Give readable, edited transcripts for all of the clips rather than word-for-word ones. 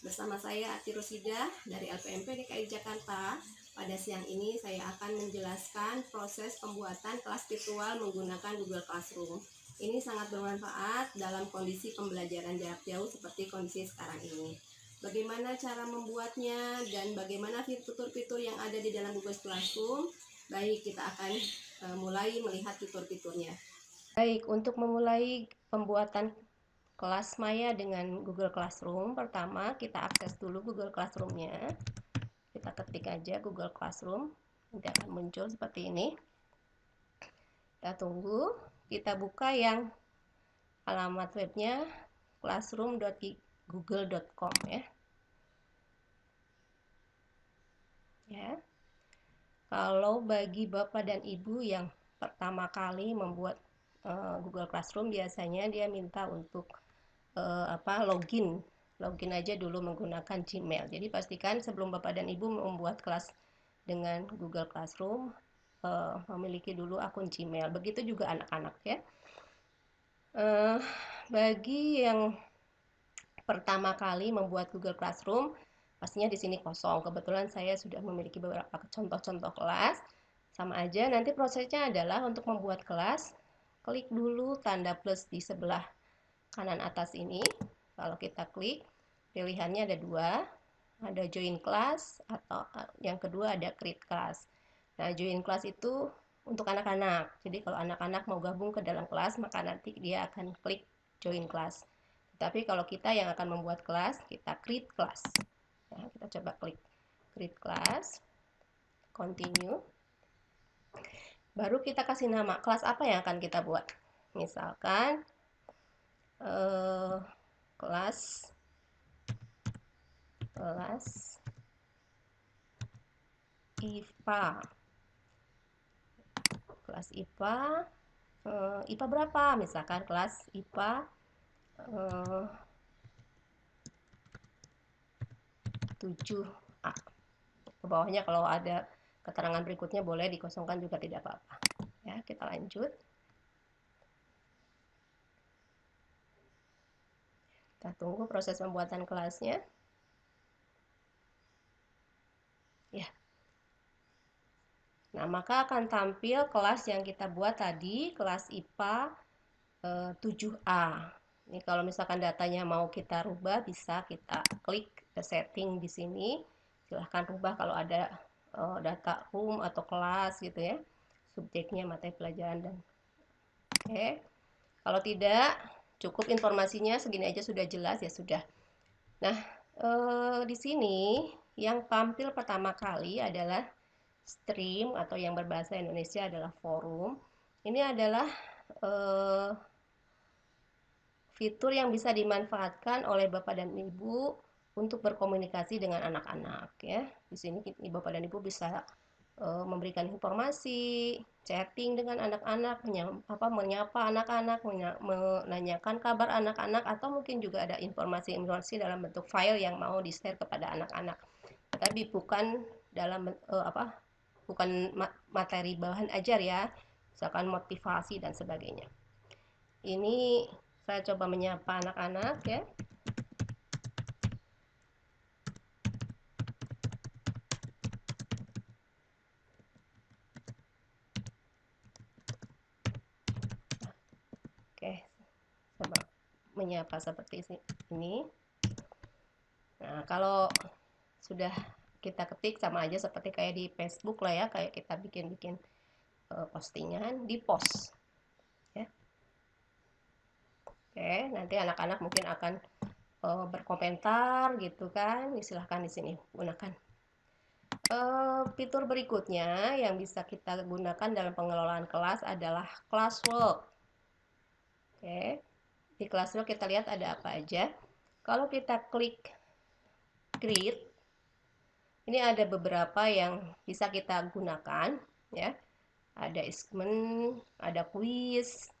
Bersama saya Ati Rosida dari LPMP DKI Jakarta. Pada siang ini saya akan menjelaskan proses pembuatan kelas virtual menggunakan Google Classroom. Ini sangat bermanfaat dalam kondisi pembelajaran jarak jauh seperti kondisi sekarang ini. Bagaimana cara membuatnya dan bagaimana fitur-fitur yang ada di dalam Google Classroom? Baik, kita akan mulai melihat fitur-fiturnya. Baik, untuk memulai pembuatan kelas Maya dengan Google Classroom, pertama kita akses dulu Google Classroom-nya. Kita ketik aja Google Classroom, nanti akan muncul seperti ini. Kita tunggu, kita buka yang alamat webnya classroom.google.com ya. Ya. Kalau bagi Bapak dan Ibu yang pertama kali membuat Google Classroom, biasanya dia minta untuk login aja dulu menggunakan Gmail. Jadi pastikan sebelum Bapak dan Ibu membuat kelas dengan Google Classroom memiliki dulu akun Gmail. Begitu juga anak-anak ya. Bagi yang pertama kali membuat Google Classroom, pastinya di sini kosong. Kebetulan saya sudah memiliki beberapa contoh-contoh kelas. Sama aja, nanti prosesnya adalah untuk membuat kelas, klik dulu tanda plus di sebelah kanan atas ini. Kalau kita klik, pilihannya ada dua, ada join class atau yang kedua ada create class. Nah, join class itu untuk anak-anak. Jadi kalau anak-anak mau gabung ke dalam kelas, maka nanti dia akan klik join class. Tapi kalau kita yang akan membuat kelas, kita create class. Ya, kita coba klik create class, continue. Baru kita kasih nama kelas apa yang akan kita buat. Misalkan kelas IPA. Kelas IPA IPA berapa? Misalkan kelas IPA 7A. Ke bawahnya kalau ada keterangan berikutnya boleh dikosongkan juga tidak apa-apa. Ya, kita lanjut. Kita tunggu proses pembuatan kelasnya. Ya. Nah, maka akan tampil kelas yang kita buat tadi, kelas IPA 7A. Ini kalau misalkan datanya mau kita rubah, bisa kita klik ke setting di sini. Silahkan rubah kalau ada data room atau kelas gitu ya. Subjeknya, materi pelajaran dan oke. Kalau tidak, cukup informasinya segini aja sudah jelas ya sudah. Nah, di sini yang tampil pertama kali adalah stream atau yang berbahasa Indonesia adalah forum. Ini adalah fitur yang bisa dimanfaatkan oleh Bapak dan Ibu untuk berkomunikasi dengan anak-anak ya. Di sini Bapak dan Ibu bisa memberikan informasi, chatting dengan anak-anak, menyapa anak-anak, menanyakan kabar anak-anak, atau mungkin juga ada informasi-informasi dalam bentuk file yang mau di-share kepada anak-anak. Tapi bukan dalam bukan materi bahan ajar ya, misalkan motivasi dan sebagainya. Ini saya coba menyapa anak-anak ya. Oke, coba menyapa seperti ini. Nah, kalau sudah kita ketik sama aja seperti kayak di Facebook lah ya, kayak kita bikin-bikin postingan di post ya. Oke, nanti anak-anak mungkin akan berkomentar gitu kan. Silahkan di sini gunakan. Fitur berikutnya yang bisa kita gunakan dalam pengelolaan kelas adalah classwork. Oke, di classwork kita lihat ada apa aja. Kalau kita klik create, ini ada beberapa yang bisa kita gunakan ya. Ada assessment, ada quiz,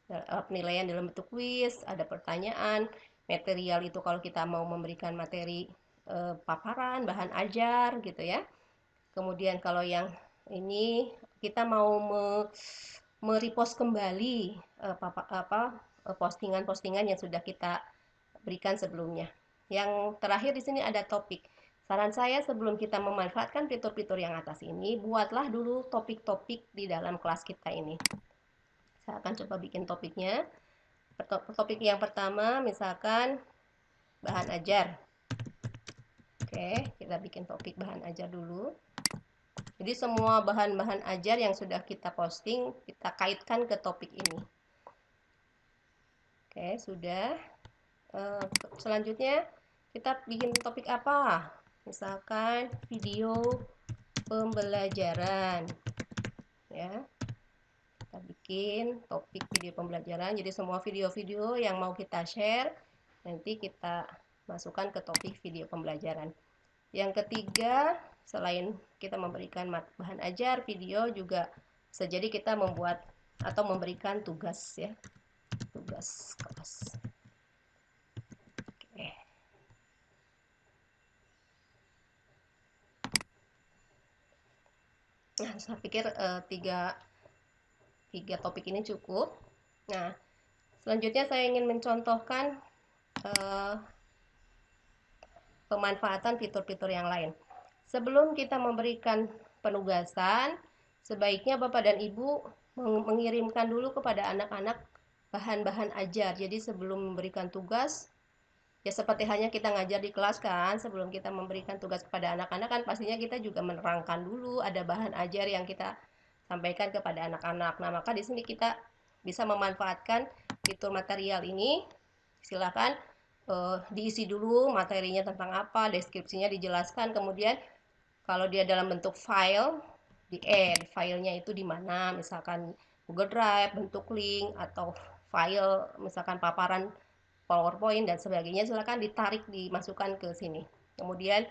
penilaian dalam bentuk quiz, ada pertanyaan, material itu kalau kita mau memberikan materi paparan, bahan ajar gitu ya. Kemudian kalau yang ini kita mau merepost kembali postingan-postingan yang sudah kita berikan sebelumnya. Yang terakhir di sini ada topik. Saran saya sebelum kita memanfaatkan fitur-fitur yang atas ini, buatlah dulu topik-topik di dalam kelas kita ini. Saya akan coba bikin topiknya. Topik yang pertama misalkan bahan ajar. Oke, kita bikin topik bahan ajar dulu. Jadi semua bahan-bahan ajar yang sudah kita posting, kita kaitkan ke topik ini. Oke, sudah. Selanjutnya kita bikin topik apa? Misalkan video pembelajaran. Ya, kita bikin topik video pembelajaran. Jadi semua video-video yang mau kita share, nanti kita masukkan ke topik video pembelajaran. Yang ketiga, selain kita memberikan bahan ajar, video juga bisa jadi kita membuat atau memberikan tugas ya, tugas kelas. Oke. Nah, saya pikir tiga topik ini cukup. Nah, selanjutnya saya ingin mencontohkan pemanfaatan fitur-fitur yang lain. Sebelum kita memberikan penugasan, sebaiknya Bapak dan Ibu mengirimkan dulu kepada anak-anak bahan-bahan ajar. Jadi sebelum memberikan tugas, ya seperti hanya kita ngajar di kelas kan, sebelum kita memberikan tugas kepada anak-anak kan pastinya kita juga menerangkan dulu ada bahan ajar yang kita sampaikan kepada anak-anak. Nah, maka di sini kita bisa memanfaatkan fitur material ini. Silakan diisi dulu materinya tentang apa, deskripsinya dijelaskan, kemudian kalau dia dalam bentuk file, di add filenya itu di mana, misalkan Google Drive, bentuk link, atau file misalkan paparan PowerPoint dan sebagainya, silakan ditarik dimasukkan ke sini. Kemudian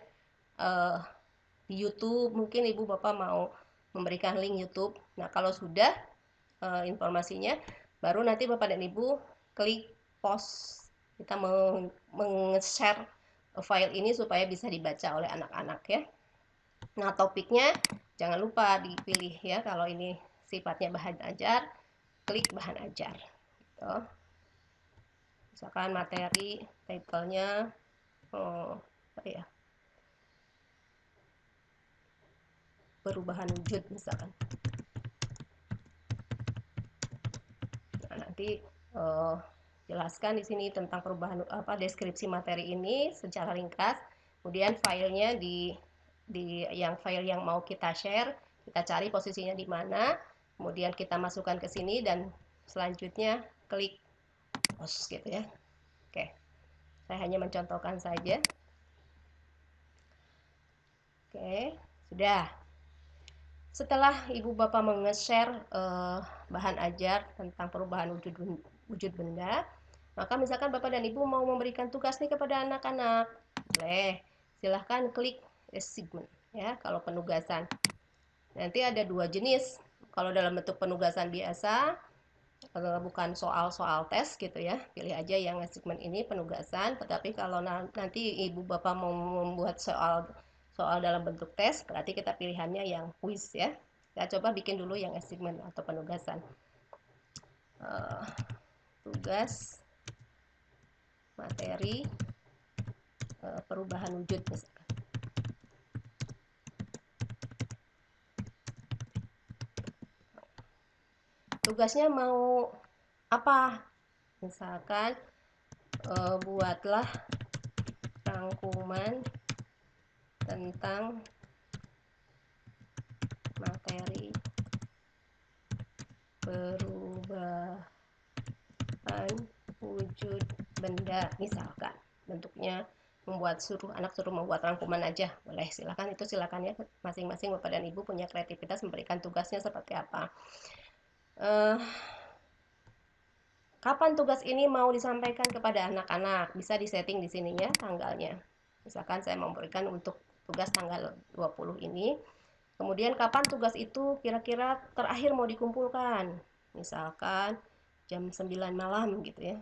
di YouTube mungkin Ibu Bapak mau memberikan link YouTube. Nah, kalau sudah informasinya, baru nanti Bapak dan Ibu klik post. Kita meng-share file ini supaya bisa dibaca oleh anak-anak ya. Nah, topiknya jangan lupa dipilih ya. Kalau ini sifatnya bahan ajar, klik bahan ajar. Gitu. Misalkan materi, title-nya, apa ya? Perubahan wujud misalkan. Nah, nanti jelaskan di sini tentang perubahan deskripsi materi ini secara ringkas. Kemudian filenya di yang file yang mau kita share, kita cari posisinya di mana, kemudian kita masukkan ke sini dan selanjutnya klik post gitu ya. Oke. Saya hanya mencontohkan saja. Oke, sudah. Setelah Ibu Bapak meng-share bahan ajar tentang perubahan wujud benda, maka misalkan Bapak dan Ibu mau memberikan tugas nih kepada anak-anak, boleh silahkan klik assignment ya kalau penugasan. Nanti ada dua jenis. Kalau dalam bentuk penugasan biasa, bukan soal-soal tes gitu ya, pilih aja yang assignment ini penugasan. Tetapi kalau nanti Ibu Bapak mau membuat soal dalam bentuk tes, berarti kita pilihannya yang quiz ya. Kita coba bikin dulu yang assignment atau penugasan. Tugas materi perubahan wujud misalkan. Tugasnya mau apa? Misalkan buatlah rangkuman tentang materi perubahan wujud benda misalkan. Bentuknya anak suruh membuat rangkuman aja, boleh, silakan, itu silakan ya, masing-masing Bapak dan Ibu punya kreativitas memberikan tugasnya seperti apa. Kapan tugas ini mau disampaikan kepada anak-anak? Bisa disetting di sini ya tanggalnya. Misalkan saya memberikan untuk tugas tanggal 20 ini. Kemudian kapan tugas itu kira-kira terakhir mau dikumpulkan? Misalkan jam 9 malam gitu ya.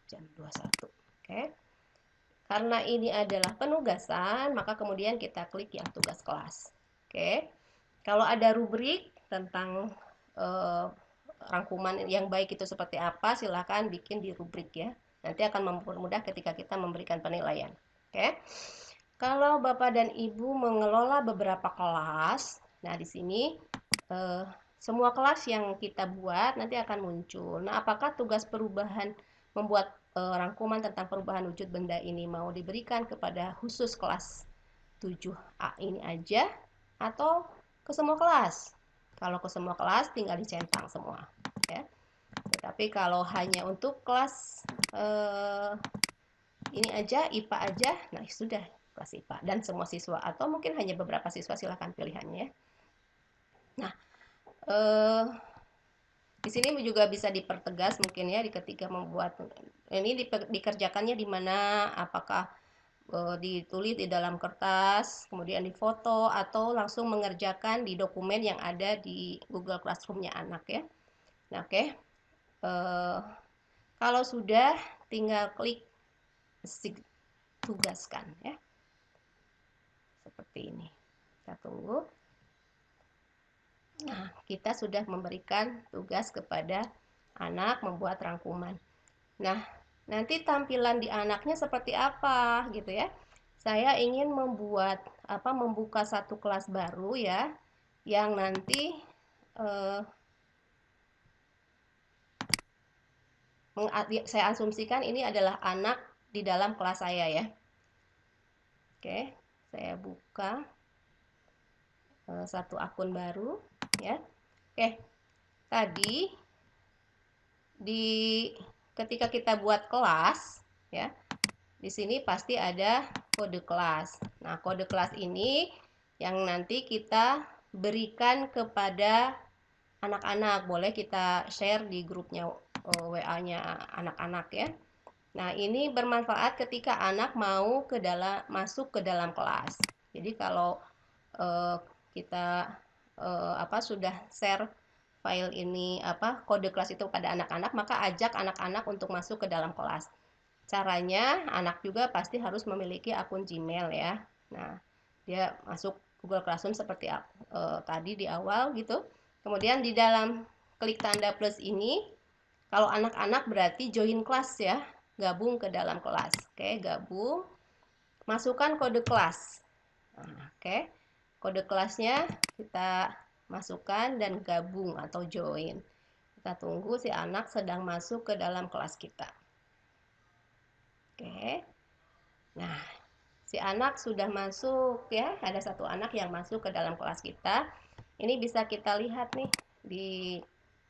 Jam 21. Oke. Karena ini adalah penugasan, maka kemudian kita klik yang tugas kelas. Oke. Kalau ada rubrik tentang rangkuman yang baik itu seperti apa, silahkan bikin di rubrik ya. Nanti akan mempermudah ketika kita memberikan penilaian. Oke. Kalau Bapak dan Ibu mengelola beberapa kelas, nah di sini semua kelas yang kita buat nanti akan muncul. Nah, apakah tugas perubahan membuat rangkuman tentang perubahan wujud benda ini mau diberikan kepada khusus kelas 7A ini aja atau ke semua kelas? Kalau ke semua kelas tinggal dicentang semua, ya. Tetapi kalau hanya untuk kelas ini aja, IPA aja, nah sudah kelas IPA dan semua siswa atau mungkin hanya beberapa siswa, silakan pilihannya. Nah, di sini juga bisa dipertegas mungkin ya ketika membuat ini dikerjakannya di mana, apakah ditulis di dalam kertas, kemudian difoto atau langsung mengerjakan di dokumen yang ada di Google Classroom-nya anak ya. Nah, oke. Kalau sudah tinggal klik tugaskan ya. Seperti ini. Kita tunggu. Nah, kita sudah memberikan tugas kepada anak membuat rangkuman. Nah, nanti tampilan di anaknya seperti apa gitu ya. Saya ingin membuka satu kelas baru ya, yang nanti saya asumsikan ini adalah anak di dalam kelas saya ya. Oke, saya buka satu akun baru ya. Oke, tadi ketika kita buat kelas ya, di sini pasti ada kode kelas. Nah, kode kelas ini yang nanti kita berikan kepada anak-anak. Boleh kita share di grupnya WA-nya anak-anak ya. Nah, ini bermanfaat ketika anak mau masuk ke dalam kelas. Jadi kalau kita sudah share file ini kode kelas itu pada anak-anak, maka ajak anak-anak untuk masuk ke dalam kelas. Caranya anak juga pasti harus memiliki akun Gmail ya. Nah, dia masuk Google Classroom seperti tadi di awal gitu. Kemudian di dalam klik tanda plus ini, kalau anak-anak berarti join kelas ya, gabung ke dalam kelas. Oke, gabung. Masukkan kode kelas. Nah, oke. Kode kelasnya kita masukkan dan gabung atau join. Kita tunggu si anak sedang masuk ke dalam kelas kita. Oke. Nah, si anak sudah masuk ya. Ada satu anak yang masuk ke dalam kelas kita. Ini bisa kita lihat nih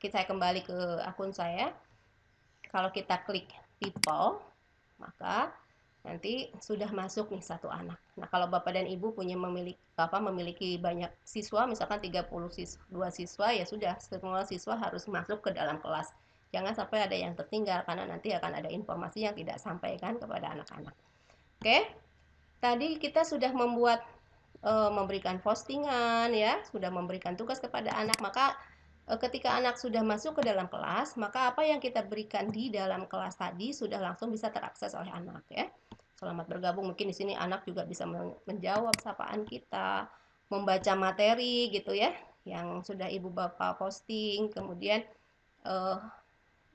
saya kembali ke akun saya. Kalau kita klik people, maka nanti sudah masuk nih satu anak. Nah, kalau Bapak dan Ibu memiliki banyak siswa, misalkan 32 siswa, ya sudah semua siswa harus masuk ke dalam kelas. Jangan sampai ada yang tertinggal karena nanti akan ada informasi yang tidak sampaikan kepada anak-anak. Oke. Tadi kita sudah memberikan postingan ya, sudah memberikan tugas kepada anak, maka ketika anak sudah masuk ke dalam kelas, maka apa yang kita berikan di dalam kelas tadi sudah langsung bisa terakses oleh anak ya. Selamat bergabung, mungkin di sini anak juga bisa menjawab sapaan kita, membaca materi gitu ya, yang sudah Ibu Bapak posting, kemudian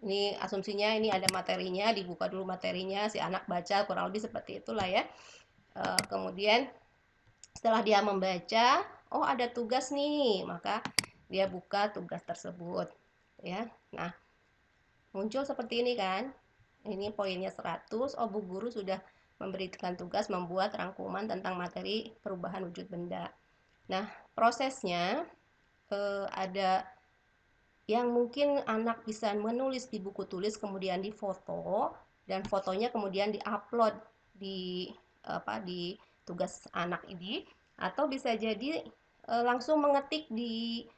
ini asumsinya ini ada materinya, dibuka dulu materinya, si anak baca kurang lebih seperti itulah ya. Kemudian setelah dia membaca, oh ada tugas nih, maka dia buka tugas tersebut ya. Nah, muncul seperti ini kan. Ini poinnya 100. Oh, Bu Guru sudah memberikan tugas membuat rangkuman tentang materi perubahan wujud benda. Nah, prosesnya ada yang mungkin anak bisa menulis di buku tulis, kemudian difoto, dan fotonya kemudian diupload di tugas anak ini, atau bisa jadi langsung mengetik di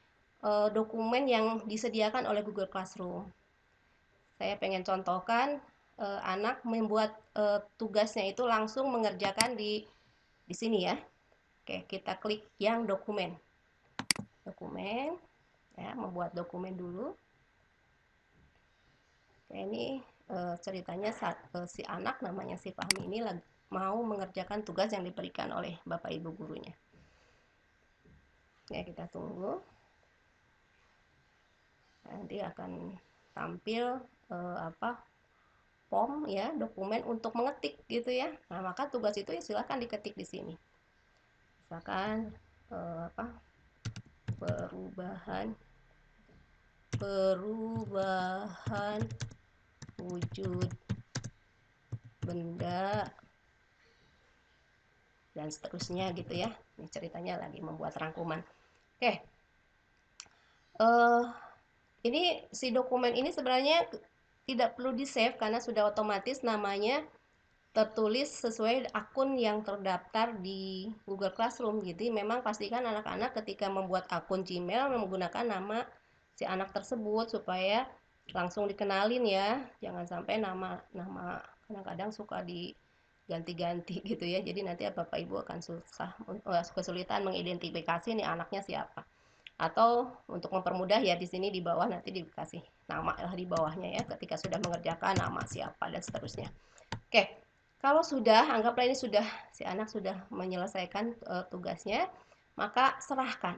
dokumen yang disediakan oleh Google Classroom. Saya pengen contohkan anak membuat tugasnya itu langsung mengerjakan di sini ya. Oke, kita klik yang dokumen. Dokumen, ya, membuat dokumen dulu. Oke, ini ceritanya si anak namanya si Fahmi ini mau mengerjakan tugas yang diberikan oleh Bapak Ibu gurunya. Ya, kita tunggu. Nanti akan tampil form ya, dokumen untuk mengetik gitu ya. Nah, maka tugas itu ya silakan diketik di sini. Misalkan apa? Perubahan wujud benda dan seterusnya gitu ya. Ini ceritanya lagi membuat rangkuman. Oke. Ini si dokumen ini sebenarnya tidak perlu di save karena sudah otomatis namanya tertulis sesuai akun yang terdaftar di Google Classroom. Jadi memang pastikan anak-anak ketika membuat akun Gmail menggunakan nama si anak tersebut supaya langsung dikenalin ya. Jangan sampai nama kadang-kadang suka diganti-ganti gitu ya. Jadi nanti Bapak Ibu akan kesulitan mengidentifikasi nih anaknya siapa. Atau untuk mempermudah ya di sini di bawah nanti dikasih nama lah di bawahnya ya ketika sudah mengerjakan nama siapa dan seterusnya. Oke. Kalau sudah, anggaplah ini sudah si anak sudah menyelesaikan tugasnya, maka serahkan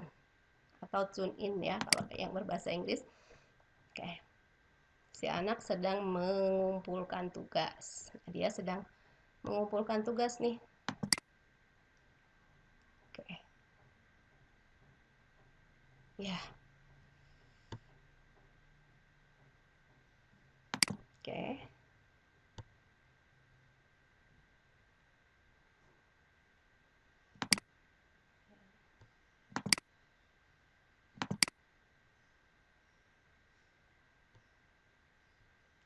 atau tune in ya kalau yang berbahasa Inggris. Oke. Si anak sedang mengumpulkan tugas. Dia sedang mengumpulkan tugas nih. Oke. Ya. Oke.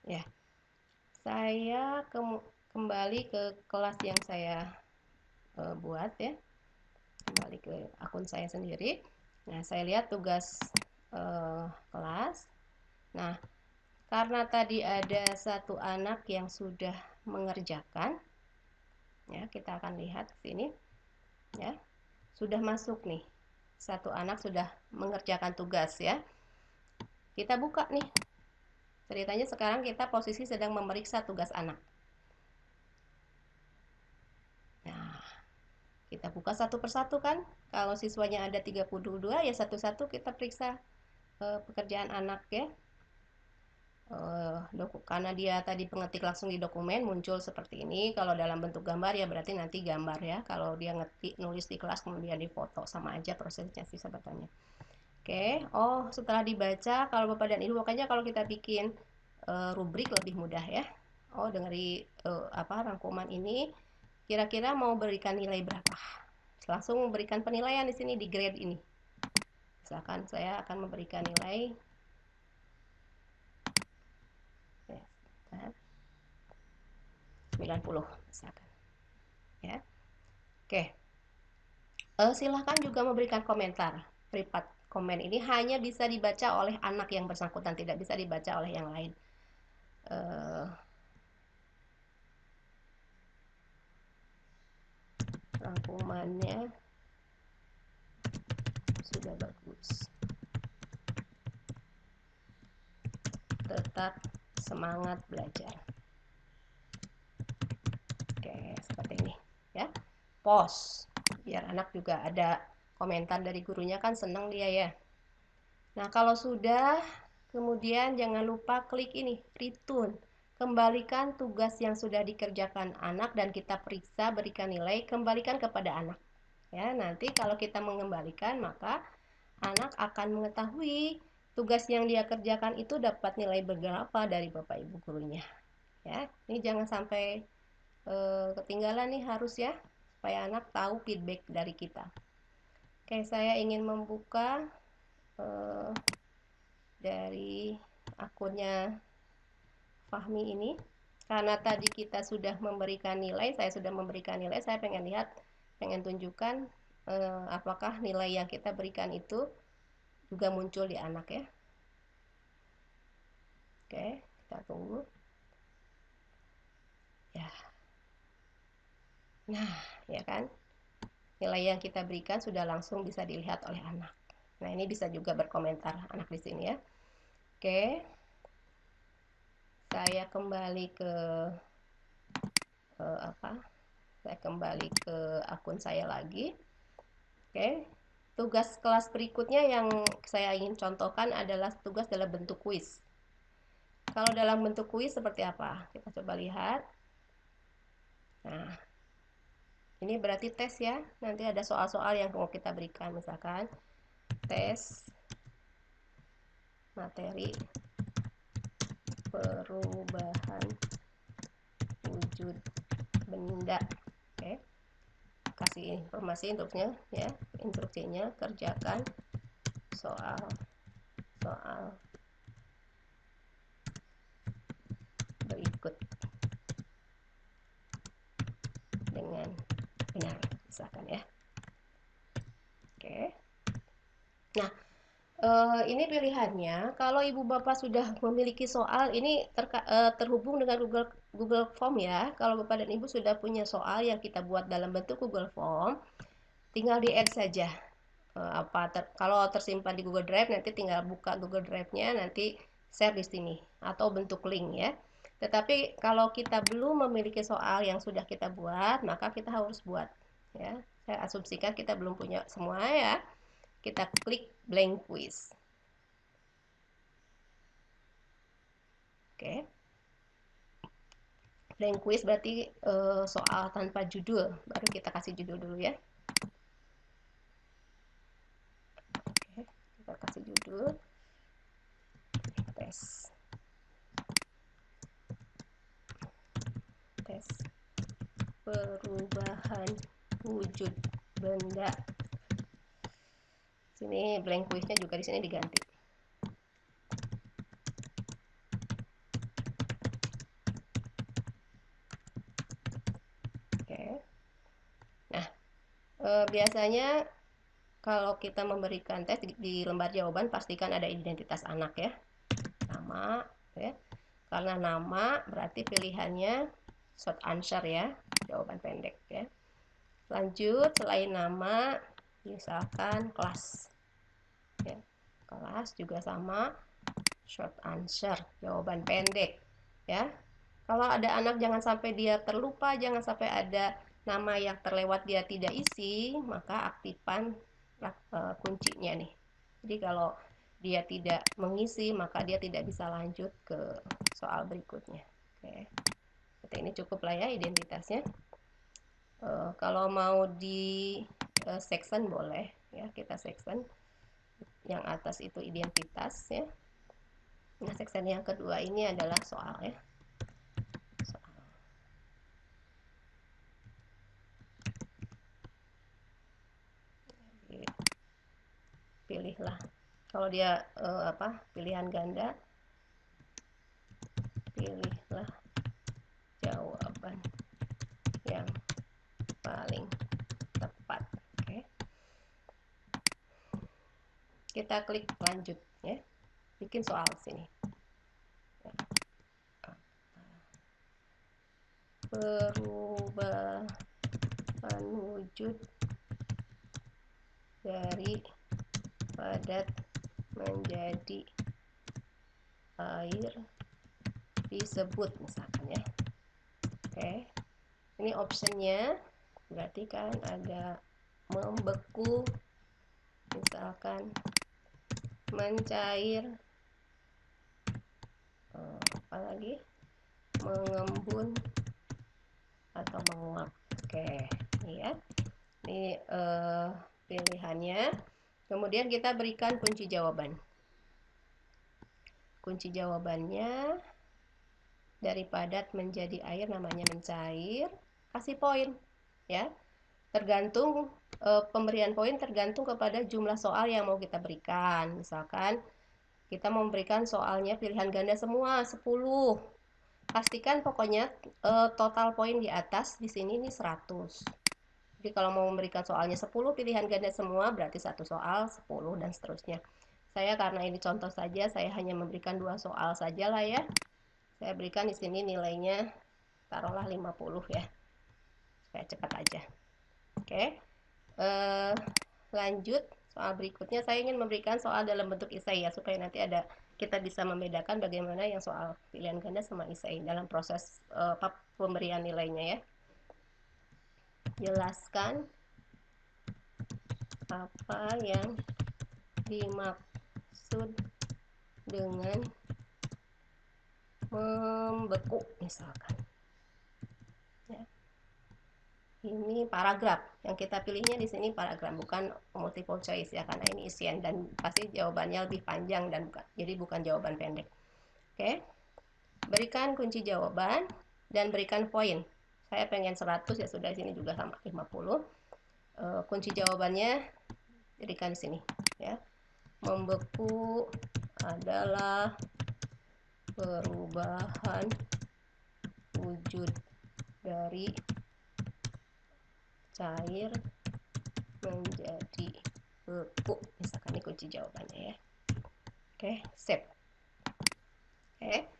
Ya. Saya kembali ke kelas yang saya buat ya. Kembali ke akun saya sendiri. Nah, saya lihat tugas kelas. Nah, karena tadi ada satu anak yang sudah mengerjakan, ya kita akan lihat sini, ya sudah masuk nih, satu anak sudah mengerjakan tugas ya. Kita buka nih, ceritanya sekarang kita posisi sedang memeriksa tugas anak. Nah, kita buka satu persatu kan, kalau siswanya ada 32 ya satu-satu kita periksa pekerjaan anak ya. Karena dia tadi pengetik langsung di dokumen muncul seperti ini. Kalau dalam bentuk gambar ya berarti nanti gambar ya. Kalau dia ngetik nulis di kelas kemudian difoto sama aja prosesnya sih sebetulnya. Oke, setelah dibaca kalau Bapak dan Ibu makanya kalau kita bikin rubrik lebih mudah ya. Dari rangkuman ini kira-kira mau berikan nilai berapa? Langsung memberikan penilaian di sini di grade ini. Misalkan saya akan memberikan nilai 90 misalkan ya. Oke. Silahkan juga memberikan komentar. Privat komen ini hanya bisa dibaca oleh anak yang bersangkutan, tidak bisa dibaca oleh yang lain. Rangkumannya sudah bagus. Tetap semangat belajar. Oke, seperti ini ya. Post biar anak juga ada komentar dari gurunya kan seneng dia ya. Nah, kalau sudah kemudian jangan lupa klik ini return. Kembalikan tugas yang sudah dikerjakan anak dan kita periksa berikan nilai, kembalikan kepada anak. Ya, nanti kalau kita mengembalikan maka anak akan mengetahui tugas yang dia kerjakan itu dapat nilai berapa dari Bapak Ibu gurunya. Ya, ini jangan sampai ketinggalan nih harus ya supaya anak tahu feedback dari kita. Oke, saya ingin membuka dari akunnya Fahmi ini karena tadi kita sudah memberikan nilai, saya sudah memberikan nilai, saya pengen tunjukkan apakah nilai yang kita berikan itu juga muncul di anak ya. Oke, kita tunggu ya. Nah, ya kan nilai yang kita berikan sudah langsung bisa dilihat oleh anak. Nah, ini bisa juga berkomentar anak di sini ya. Oke, saya kembali ke saya kembali ke akun saya lagi. Oke, tugas kelas berikutnya yang saya ingin contohkan adalah tugas dalam bentuk kuis. kalau dalam bentuk kuis seperti apa? Kita coba lihat. Nah, ini berarti tes ya. Nanti ada soal-soal yang mau kita berikan. Misalkan tes materi perubahan wujud benda. Oke. Kasih informasi untuknya ya. Instruksinya kerjakan soal berikut dengan benar, misalkan ya. Oke. Nah, ini pilihannya. Kalau ibu bapak sudah memiliki soal, ini terhubung dengan Google Form ya. Kalau bapak dan ibu sudah punya soal yang kita buat dalam bentuk Google Form, tinggal di add saja. Kalau tersimpan di Google Drive, nanti tinggal buka Google Drive-nya, nanti share di sini atau bentuk link ya. Tetapi kalau kita belum memiliki soal yang sudah kita buat, maka kita harus buat ya. Saya asumsikan kita belum punya semua ya. Kita klik blank quiz. Oke. Blank quiz berarti soal tanpa judul. Baru kita kasih judul dulu ya. Oke, kita kasih judul tes perubahan wujud benda. Sini blank quiznya juga di sini diganti. Oke. Nah, biasanya kalau kita memberikan tes di lembar jawaban, pastikan ada identitas anak ya. Nama ya. Karena nama berarti pilihannya short answer ya, jawaban pendek ya. Lanjut, selain nama, misalkan kelas ya. Kelas juga sama, short answer, jawaban pendek ya. Kalau ada anak jangan sampai dia terlupa, jangan sampai ada nama yang terlewat dia tidak isi, maka aktifkan kuncinya nih. Jadi kalau dia tidak mengisi, maka dia tidak bisa lanjut ke soal berikutnya. Oke. Seperti ini cukup lah ya identitasnya. Kalau mau di section boleh ya, kita section. Yang atas itu identitas ya. Nah, section yang kedua ini adalah soal ya. Soal. Pilihlah. Kalau dia pilihan ganda, pilihlah jawaban yang paling tepat. Oke. Kita klik lanjut ya. Bikin soal sini. Perubahan wujud dari padat menjadi air disebut misalkan ya. Oke. Ini optionnya berarti kan ada membeku, misalkan mencair, apalagi mengembun atau menguap. Oke, ini ya. Ini pilihannya. Kemudian kita berikan kunci jawaban. Kunci jawabannya dari padat menjadi air namanya mencair. Kasih poin ya. Tergantung pemberian poin tergantung kepada jumlah soal yang mau kita berikan. Misalkan kita mau memberikan soalnya pilihan ganda semua 10. Pastikan pokoknya total poin di atas di sini ini 100. Jadi kalau mau memberikan soalnya 10 pilihan ganda semua berarti satu soal 10 dan seterusnya. Saya karena ini contoh saja, saya hanya memberikan 2 soal saja lah ya. Saya berikan di sini nilainya taruhlah 50 ya. Supaya cepat aja. Oke. Lanjut soal berikutnya, saya ingin memberikan soal dalam bentuk esai ya, supaya nanti kita bisa membedakan bagaimana yang soal pilihan ganda sama esai dalam proses pemberian nilainya ya. Jelaskan apa yang dimaksud dengan membeku misalkan. Ya. Ini paragraf. Yang kita pilihnya di sini paragraf, bukan multiple choice ya, karena ini isian dan pasti jawabannya lebih panjang dan bukan jawaban pendek. Oke. Berikan kunci jawaban dan berikan poin. Saya pengen 100 ya sudah, di sini juga sama 50. Kunci jawabannya berikan di sini ya. Membeku adalah perubahan wujud dari cair menjadi beku, misalkan ini kunci jawabannya ya. Oke, save. Oke.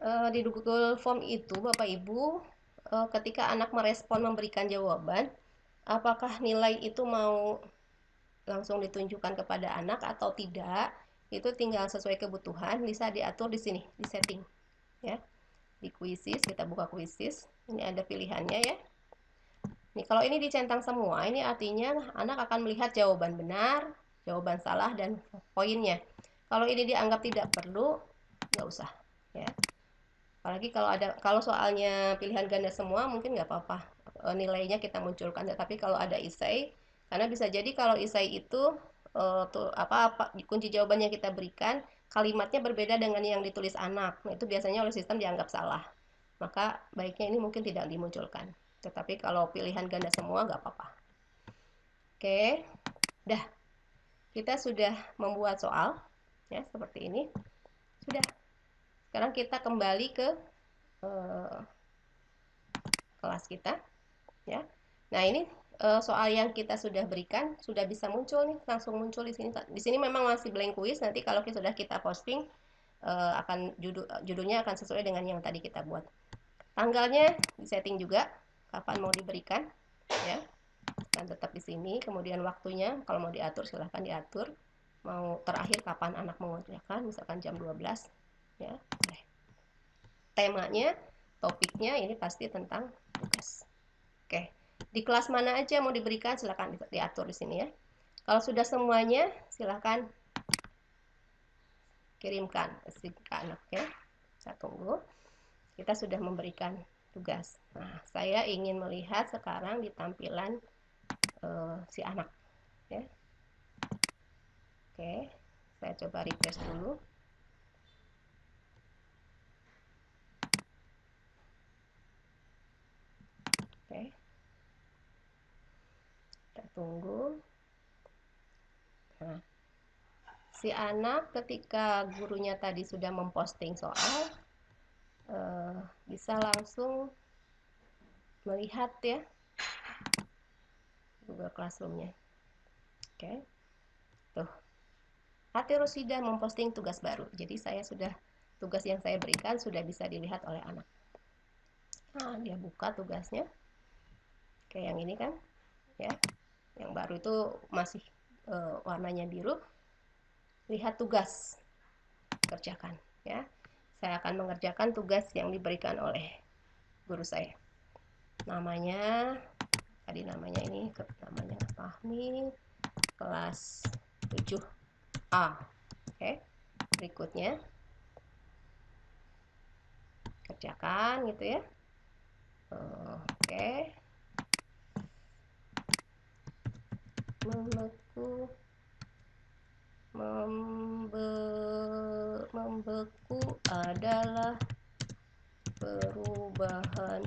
Di Google Form itu Bapak Ibu, ketika anak merespon memberikan jawaban, apakah nilai itu mau langsung ditunjukkan kepada anak atau tidak, itu tinggal sesuai kebutuhan, bisa diatur di sini, di setting ya. Di quizzes, kita buka quizzes, ini ada pilihannya ya. Nih, kalau ini dicentang semua, ini artinya anak akan melihat jawaban benar, jawaban salah, dan poinnya. Kalau ini dianggap tidak perlu, nggak usah ya. Apalagi kalau soalnya pilihan ganda semua, mungkin nggak apa-apa, nilainya kita munculkan. Tapi kalau ada isai, karena bisa jadi kalau isai itu kunci jawabannya kita berikan, kalimatnya berbeda dengan yang ditulis anak. Nah, itu biasanya oleh sistem dianggap salah. Maka baiknya ini mungkin tidak dimunculkan. Tetapi kalau pilihan ganda semua nggak apa-apa. Oke, dah. Kita sudah membuat soal ya seperti ini. Sudah. Sekarang kita kembali ke kelas kita ya. Nah, ini soal yang kita sudah berikan sudah bisa muncul nih, langsung muncul di sini. Di sini memang masih blank quiz, nanti kalau sudah kita posting akan judulnya akan sesuai dengan yang tadi kita buat. Tanggalnya disetting juga kapan mau diberikan ya. Dan tetap di sini, kemudian waktunya kalau mau diatur silahkan diatur. Mau terakhir kapan anak mengerjakan, misalkan jam 12 ya. Temanya, topiknya ini pasti tentang tugas. Oke. Di kelas mana aja mau diberikan silahkan diatur di sini ya. Kalau sudah semuanya silahkan kirimkan ke anak ya. Saya tunggu. Kita sudah memberikan tugas. Nah, saya ingin melihat sekarang di tampilan si anak ya. Oke, saya coba refresh dulu. Oke, kita tunggu. Nah, si anak ketika gurunya tadi sudah memposting soal, bisa langsung melihat ya Google Classroom-nya. Oke, tuh. Hati Rosida memposting tugas baru. Jadi tugas yang saya berikan sudah bisa dilihat oleh anak. Nah, dia buka tugasnya. Kayak yang ini kan, ya. Yang baru itu masih warnanya biru. Lihat tugas, kerjakan ya. Saya akan mengerjakan tugas yang diberikan oleh guru saya. Namanya ini namanya Fahmi, kelas 7A. Oke. Berikutnya kerjakan gitu ya. Oke. Membeku adalah perubahan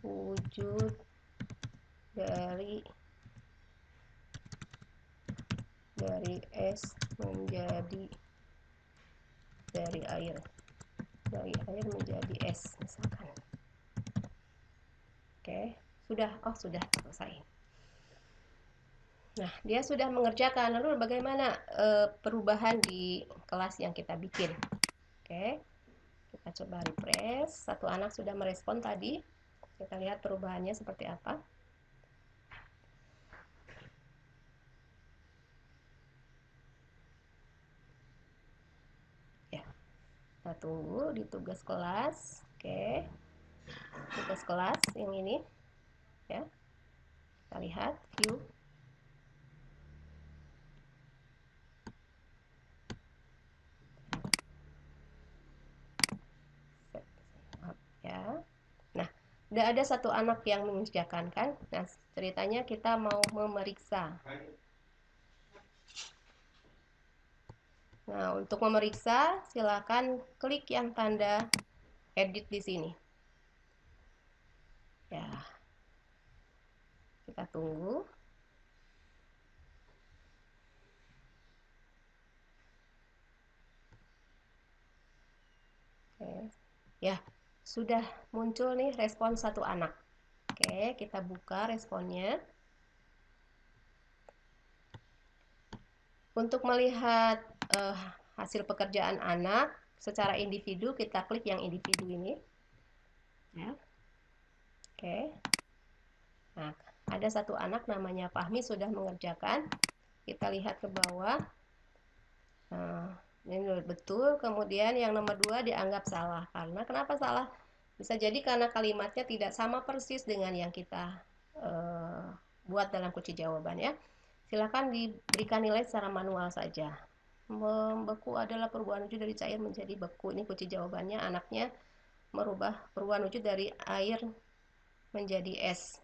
wujud dari es menjadi air menjadi es misalkan. Oke, sudah selesai. Nah, dia sudah mengerjakan. Lalu bagaimana perubahan di kelas yang kita bikin? Oke, kita coba refresh. Satu anak sudah merespon tadi. Kita lihat perubahannya seperti apa. Ya, kita tunggu di tugas kelas. Oke, tugas kelas yang ini. Ya, kita lihat view. Udah ada satu anak yang mengerjakan kan. Nah, ceritanya kita mau memeriksa. Nah, untuk memeriksa silakan klik yang tanda edit di sini. Ya, kita tunggu. Oke. Ya, sudah muncul nih respon satu anak. Oke, kita buka responnya. Untuk melihat hasil pekerjaan anak secara individu, kita klik yang individu ini. Ya. Oke. Nah, ada satu anak namanya Fahmi sudah mengerjakan. Kita lihat ke bawah. Nah, ini betul. Kemudian yang nomor 2 dianggap salah. Karena kenapa salah? Bisa jadi karena kalimatnya tidak sama persis dengan yang kita buat dalam kunci jawaban ya. Silakan diberikan nilai secara manual saja. Membeku adalah perubahan wujud dari cair menjadi beku. Ini kunci jawabannya. Anaknya merubah perubahan wujud dari air menjadi es.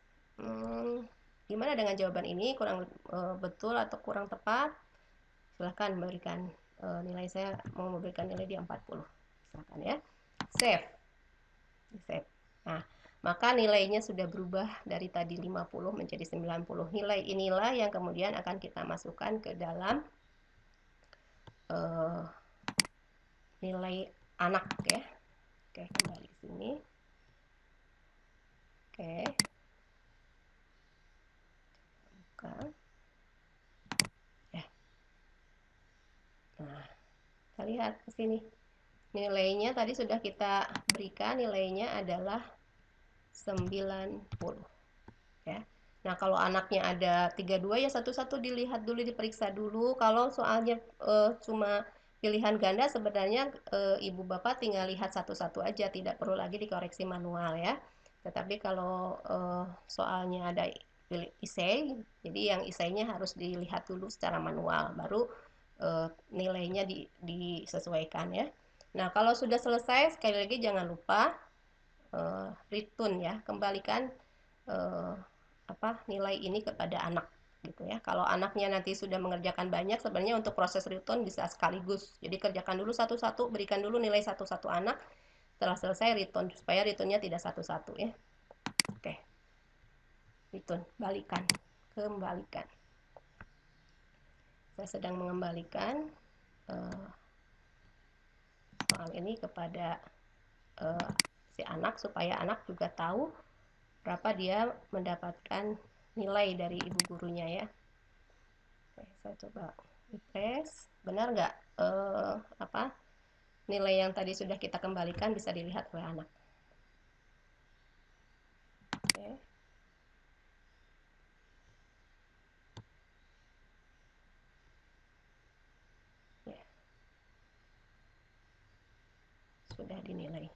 Gimana dengan jawaban ini? Kurang betul atau kurang tepat? Silahkan memberikan nilai. Saya mau memberikan nilai di 40. Silahkan ya. Save. Save. Nah, maka nilainya sudah berubah dari tadi 50 menjadi 90. Nilai inilah yang kemudian akan kita masukkan ke dalam nilai anak ya. Oke, kembali ke sini. Oke. Buka. Ya. Nah, kita lihat ke sini. Nilainya tadi sudah kita berikan, nilainya adalah 90 ya. Nah, kalau anaknya ada 32 ya satu-satu dilihat dulu, diperiksa dulu. Kalau soalnya cuma pilihan ganda, sebenarnya ibu bapak tinggal lihat satu-satu aja, tidak perlu lagi dikoreksi manual ya. Tetapi kalau soalnya ada isei, jadi yang isainya harus dilihat dulu secara manual, baru nilainya disesuaikan ya. Nah, kalau sudah selesai, sekali lagi jangan lupa return ya, kembalikan nilai ini kepada anak gitu ya. Kalau anaknya nanti sudah mengerjakan banyak, sebenarnya untuk proses return bisa sekaligus. Jadi kerjakan dulu satu-satu, berikan dulu nilai satu-satu anak. Setelah selesai return, supaya returnnya tidak satu-satu ya. Oke. Return, balikan, kembalikan. Saya sedang mengembalikan soal ini kepada si anak, supaya anak juga tahu berapa dia mendapatkan nilai dari ibu gurunya ya. Oke, saya coba refresh. Benar nggak nilai yang tadi sudah kita kembalikan bisa dilihat oleh anak? Oke. Ya, sudah dinilai.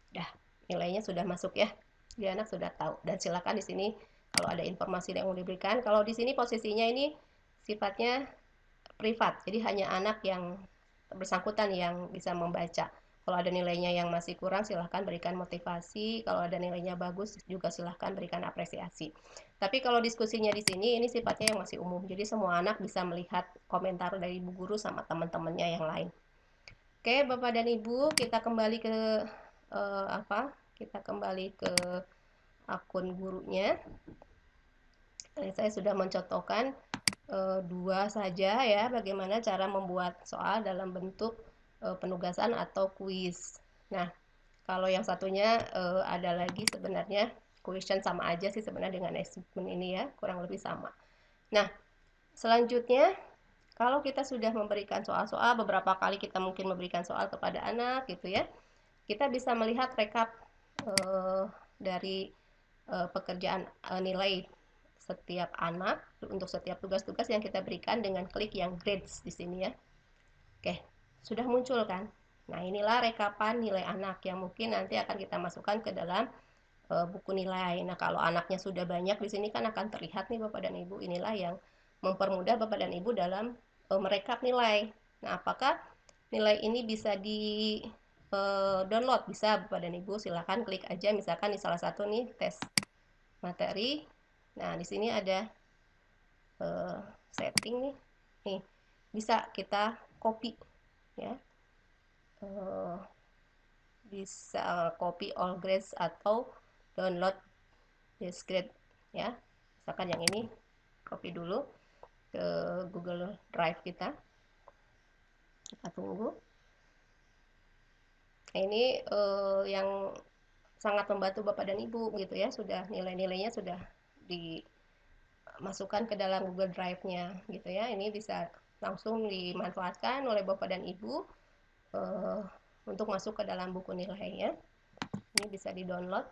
Dah, nilainya sudah masuk ya. Dia anak sudah tahu. Dan silakan di sini kalau ada informasi yang mau diberikan. Kalau di sini posisinya ini sifatnya privat, jadi hanya anak yang bersangkutan yang bisa membaca. Kalau ada nilainya yang masih kurang, silahkan berikan motivasi. Kalau ada nilainya bagus, juga silahkan berikan apresiasi. Tapi kalau diskusinya di sini, ini sifatnya yang masih umum. Jadi semua anak bisa melihat komentar dari ibu guru sama teman-temannya yang lain. Oke, Bapak dan Ibu, kita kembali ke Kita kembali ke akun gurunya. Saya sudah mencontohkan dua saja ya, bagaimana cara membuat soal dalam bentuk penugasan atau kuis. Nah, kalau yang satunya ada lagi sebenarnya question, sama aja sih sebenarnya dengan achievement ini ya, kurang lebih sama. Nah, selanjutnya kalau kita sudah memberikan soal-soal, beberapa kali kita mungkin memberikan soal kepada anak gitu ya, kita bisa melihat rekap dari pekerjaan nilai setiap anak untuk setiap tugas-tugas yang kita berikan dengan klik yang grades di sini ya. Oke, sudah muncul kan? Nah, inilah rekapan nilai anak yang mungkin nanti akan kita masukkan ke dalam buku nilai. Nah, kalau anaknya sudah banyak di sini kan akan terlihat nih Bapak dan Ibu, inilah yang mempermudah Bapak dan Ibu dalam merekap nilai. Nah, apakah nilai ini bisa di download, bisa Bapak dan Ibu silakan klik aja misalkan di salah satu nih tes materi. Nah, di sini ada setting nih. Nih, bisa kita copy ya. Bisa copy all grades atau download this grade ya. Misalkan yang ini copy dulu ke Google Drive kita. Kita tunggu. Nah, ini yang sangat membantu Bapak dan Ibu gitu ya, sudah nilai-nilainya sudah dimasukkan ke dalam Google Drive-nya gitu ya. Ini bisa langsung dimanfaatkan oleh Bapak dan Ibu untuk masuk ke dalam buku nilainya. Ini bisa di-download.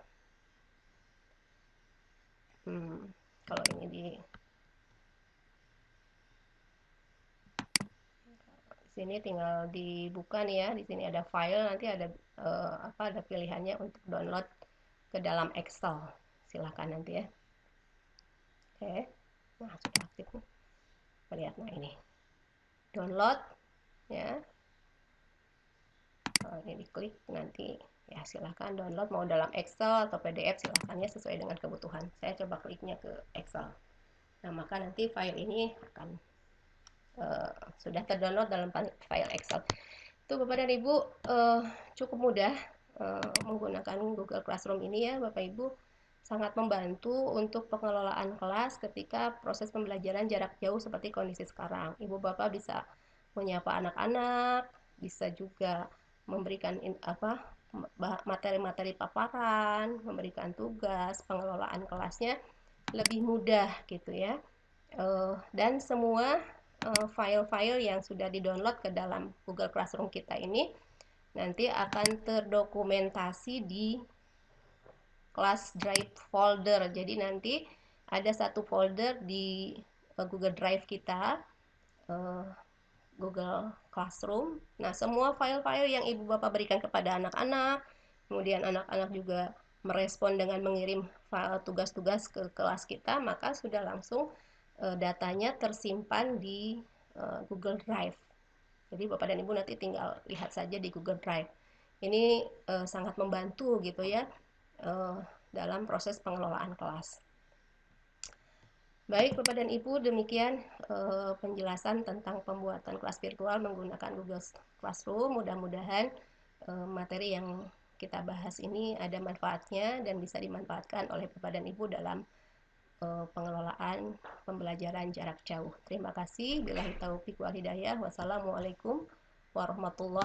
Kalau ini di sini tinggal dibuka nih ya. Di sini ada file, nanti ada ada pilihannya untuk download ke dalam Excel. Silakan nanti ya. Oke. Nah, sudah aktif nih. Lihat nah ini. Download ya. Ini diklik nanti ya, silahkan download mau dalam Excel atau PDF, silahkan ya sesuai dengan kebutuhan. Saya coba kliknya ke Excel. Nah, maka nanti file ini akan sudah terdownload dalam file Excel. Itu Bapak dan Ibu cukup mudah menggunakan Google Classroom ini ya Bapak Ibu, sangat membantu untuk pengelolaan kelas ketika proses pembelajaran jarak jauh seperti kondisi sekarang. Ibu Bapak bisa menyapa anak-anak, bisa juga memberikan materi-materi paparan, memberikan tugas, pengelolaan kelasnya lebih mudah gitu ya. Dan semua file-file yang sudah di-download ke dalam Google Classroom kita ini nanti akan terdokumentasi di Class Drive folder. Jadi nanti ada satu folder di Google Drive kita, Google Classroom. Nah, semua file-file yang Ibu Bapak berikan kepada anak-anak, kemudian anak-anak juga merespon dengan mengirim file tugas-tugas ke kelas kita, maka sudah langsung datanya tersimpan di Google Drive. Jadi Bapak dan Ibu nanti tinggal lihat saja di Google Drive. Ini sangat membantu gitu ya dalam proses pengelolaan kelas. Baik Bapak dan Ibu, demikian penjelasan tentang pembuatan kelas virtual menggunakan Google Classroom. Mudah-mudahan materi yang kita bahas ini ada manfaatnya dan bisa dimanfaatkan oleh Bapak dan Ibu dalam pengelolaan pembelajaran jarak jauh. Terima kasih. Billahi taufiq wal hidayah. Wassalamualaikum warahmatullahi